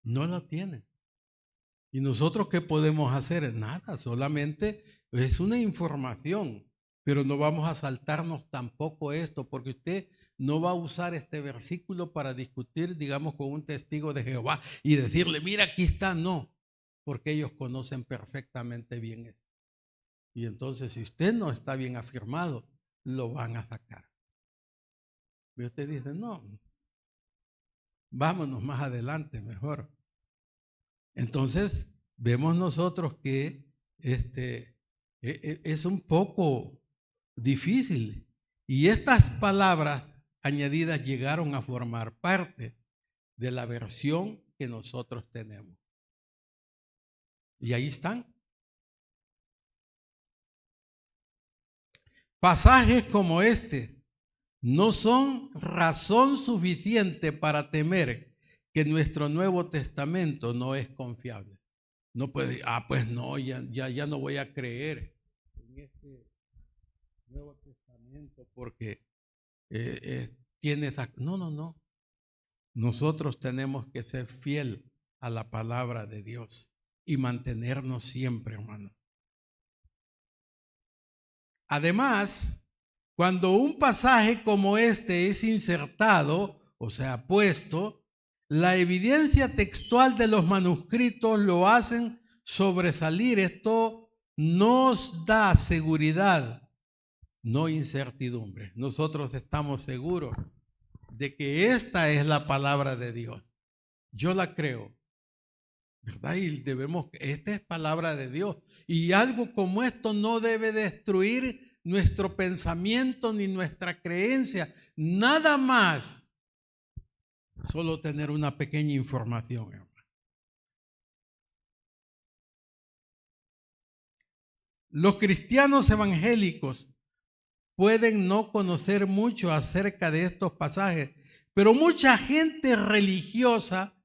No la tienen. ¿Y nosotros qué podemos hacer? Nada, solamente es una información. Pero no vamos a saltarnos tampoco esto, porque usted no va a usar este versículo para discutir, digamos, con un testigo de Jehová y decirle, mira, aquí está. No, porque ellos conocen perfectamente bien esto. Y entonces, si usted no está bien afirmado, lo van a sacar. Y usted dice, no, vámonos más adelante, mejor. Entonces, vemos nosotros que es un poco difícil. Y estas palabras añadidas llegaron a formar parte de la versión que nosotros tenemos. Y ahí están. Pasajes como este no son razón suficiente para temer que nuestro Nuevo Testamento no es confiable. No puede, pues no, ya no voy a creer en este Nuevo Testamento porque tiene esa... No. Nosotros tenemos que ser fiel a la palabra de Dios y mantenernos siempre, hermano. Además, cuando un pasaje como este es insertado, o sea, puesto, la evidencia textual de los manuscritos lo hacen sobresalir. Esto nos da seguridad, no incertidumbre. Nosotros estamos seguros de que esta es la palabra de Dios. Yo la creo, ¿verdad? Y esta es palabra de Dios. Y algo como esto no debe destruir nuestro pensamiento ni nuestra creencia. Nada más. Solo tener una pequeña información, hermano. Los cristianos evangélicos pueden no conocer mucho acerca de estos pasajes, pero mucha gente religiosa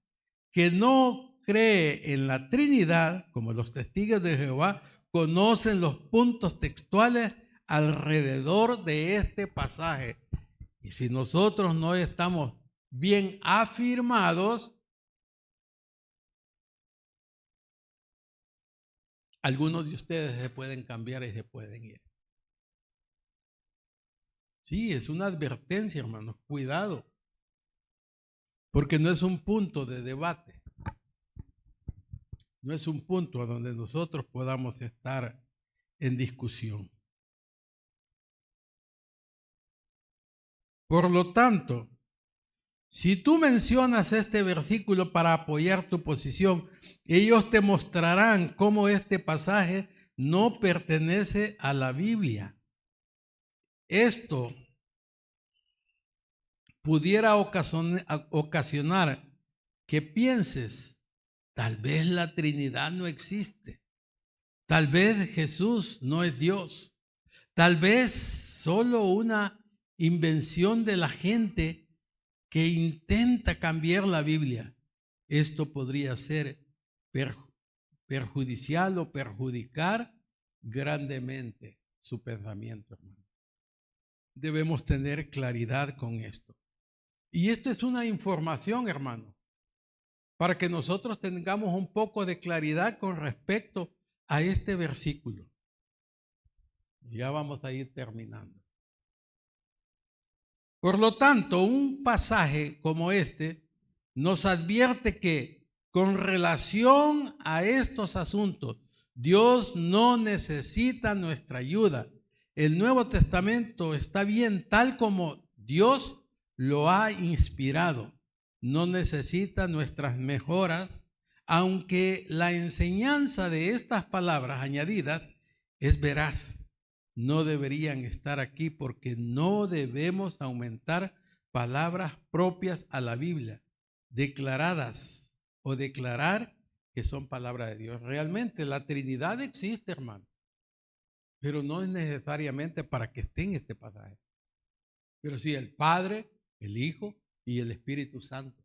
que no cree en la Trinidad, como los testigos de Jehová, conocen los puntos textuales alrededor de este pasaje. Y si nosotros no estamos bien afirmados, algunos de ustedes se pueden cambiar y se pueden ir. Sí, es una advertencia, hermanos, cuidado, porque no es un punto de debate, no es un punto a donde nosotros podamos estar en discusión. Por lo tanto, si tú mencionas este versículo para apoyar tu posición, ellos te mostrarán cómo este pasaje no pertenece a la Biblia. Esto pudiera ocasionar que pienses, tal vez la Trinidad no existe, tal vez Jesús no es Dios, tal vez solo una invención de la gente que intenta cambiar la Biblia. Esto podría ser perjudicial o perjudicar grandemente su pensamiento, hermano. Debemos tener claridad con esto. Y esto es una información, hermano, para que nosotros tengamos un poco de claridad con respecto a este versículo. Ya vamos a ir terminando. Por lo tanto, un pasaje como este nos advierte que con relación a estos asuntos, Dios no necesita nuestra ayuda. El Nuevo Testamento está bien tal como Dios lo ha inspirado. No necesita nuestras mejoras, aunque la enseñanza de estas palabras añadidas es veraz. No deberían estar aquí porque no debemos aumentar palabras propias a la Biblia, declaradas o declarar que son palabras de Dios. Realmente la Trinidad existe, hermano, pero no es necesariamente para que esté en este pasaje. Pero sí el Padre, el Hijo y el Espíritu Santo.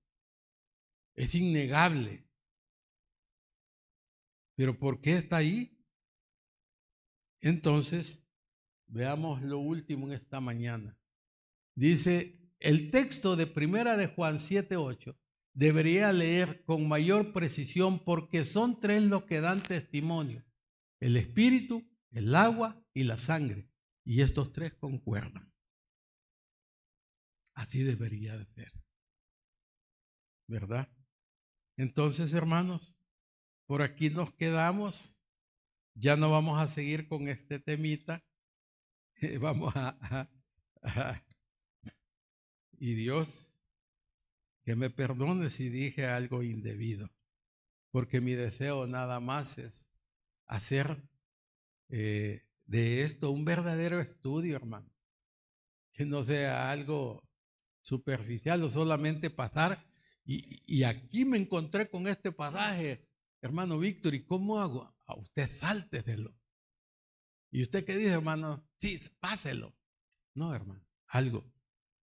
Es innegable. ¿Pero por qué está ahí? Entonces, veamos lo último en esta mañana. Dice, el texto de Primera de Juan 7:8 debería leer con mayor precisión porque son tres los que dan testimonio: el espíritu, el agua y la sangre. Y estos tres concuerdan. Así debería de ser, ¿verdad? Entonces, hermanos, por aquí nos quedamos. Ya no vamos a seguir con este temita. Vamos y Dios, que me perdone si dije algo indebido, porque mi deseo nada más es hacer de esto un verdadero estudio, hermano, que no sea algo superficial o solamente pasar. Y aquí me encontré con este pasaje, hermano Víctor, ¿y cómo hago? A usted sálteselo. ¿Y usted qué dice, hermano? Sí, páselo. No, hermano, algo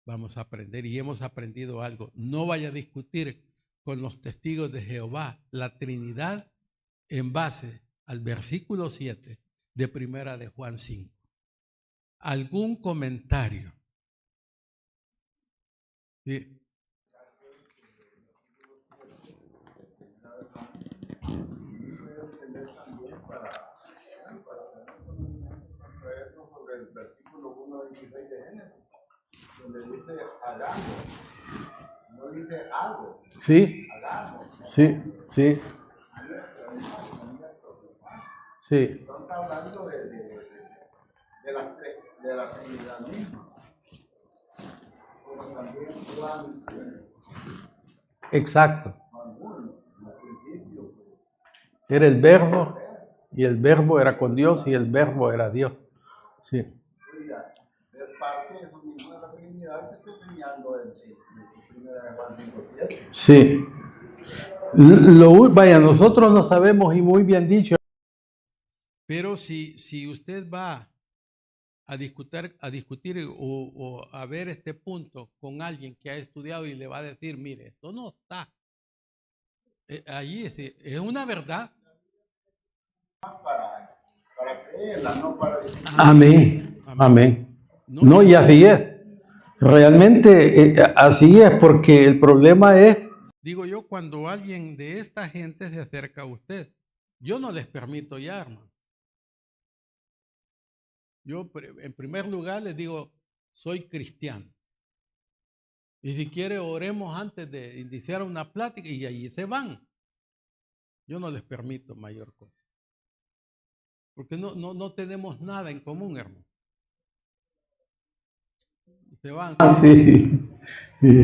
vamos a aprender y hemos aprendido algo. No vaya a discutir con los testigos de Jehová la Trinidad en base al versículo 7 de Primera de Juan 5. ¿Algún comentario? Sí. Sobre el versículo 1:26 de Génesis, donde dice hagamos, no dice algo. Sí, hagamos. Sí, sí, sí. Entonces está hablando de la Trinidad misma, como también Juan Exacto. 1, al principio. Era el verbo y el verbo era con Dios y el verbo era Dios. Sí. Oiga, es parte de eso mismo de la Trinidad que estoy enseñando en Primera de Juan 5:7. Sí. Vaya, nosotros lo sabemos y muy bien dicho. Pero si usted va a discutir o a ver este punto con alguien que ha estudiado y le va a decir, mire, esto no está. Allí es una verdad. Para creerla, no para decir. Amén. Amén. No, y así es. Realmente así es, porque el problema es, digo yo, cuando alguien de esta gente se acerca a usted, yo no les permito ya, hermano. Yo en primer lugar les digo, soy cristiano. Y si quiere oremos antes de iniciar una plática y allí se van. Yo no les permito mayor cosa. Porque no tenemos nada en común, hermano. Se van. Sí. Sí.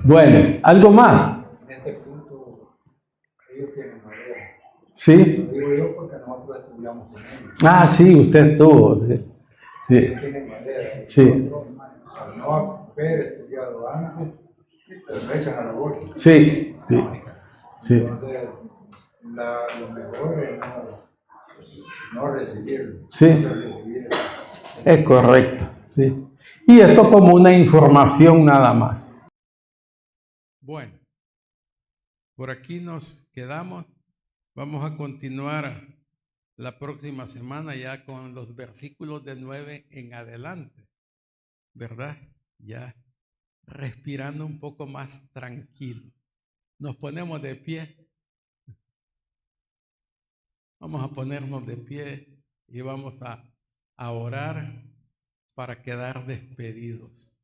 Bueno, ¿algo más? En este punto, ellos tienen madera. Sí. Lo digo yo porque nosotros estudiamos con ellos. Ah, sí, usted estuvo. Sí. Sí. Ellos tienen madera. Sí. Al no haber estudiado antes, lo echan a la bolsa. Sí. Sí. Sí. Entonces, lo mejor es no recibirlo. Sí. No recibir. Es correcto. Sí. Y esto como una información nada más. Bueno, por aquí nos quedamos. Vamos a continuar la próxima semana ya con los versículos de 9 en adelante, ¿verdad? Ya respirando un poco más tranquilo. Nos ponemos de pie. Vamos a ponernos de pie y vamos a orar para quedar despedidos.